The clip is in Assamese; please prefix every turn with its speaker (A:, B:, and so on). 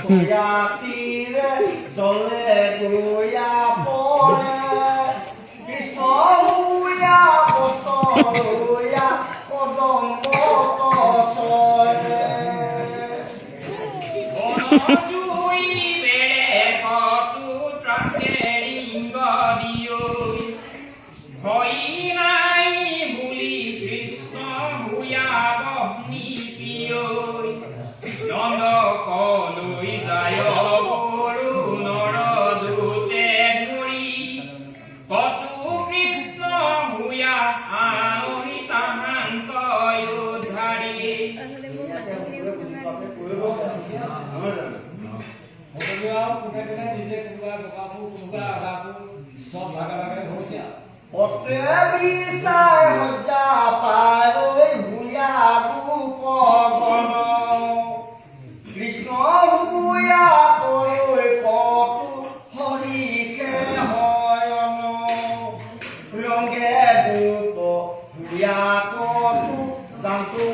A: গুয়া তীরে জলে গুয়া পড়ে কৃষ্ণ হুয়া কষ্ট হুয়া কদম সরে
B: জুই বেড়ে কটু ট্রাকেরিঙ্গ দিও ভয় নাই বুলি কৃষ্ণ হুয়া বহনি পিয় নন্দ কলৈ যায় গৰু নৰ দূতে ধৰি কটু কৃষ্ণ হুয়া আনহি তাহান্ত উদ্ধাৰি
A: অতে বিচাই হজা পাৰৈ হুয়া ৰূপ গণ কৃষ্ণ হুয়া পৰৈ কটু হৰিকে হয়ন ৰংগে ৰূপ হুয়া কটু জান্তু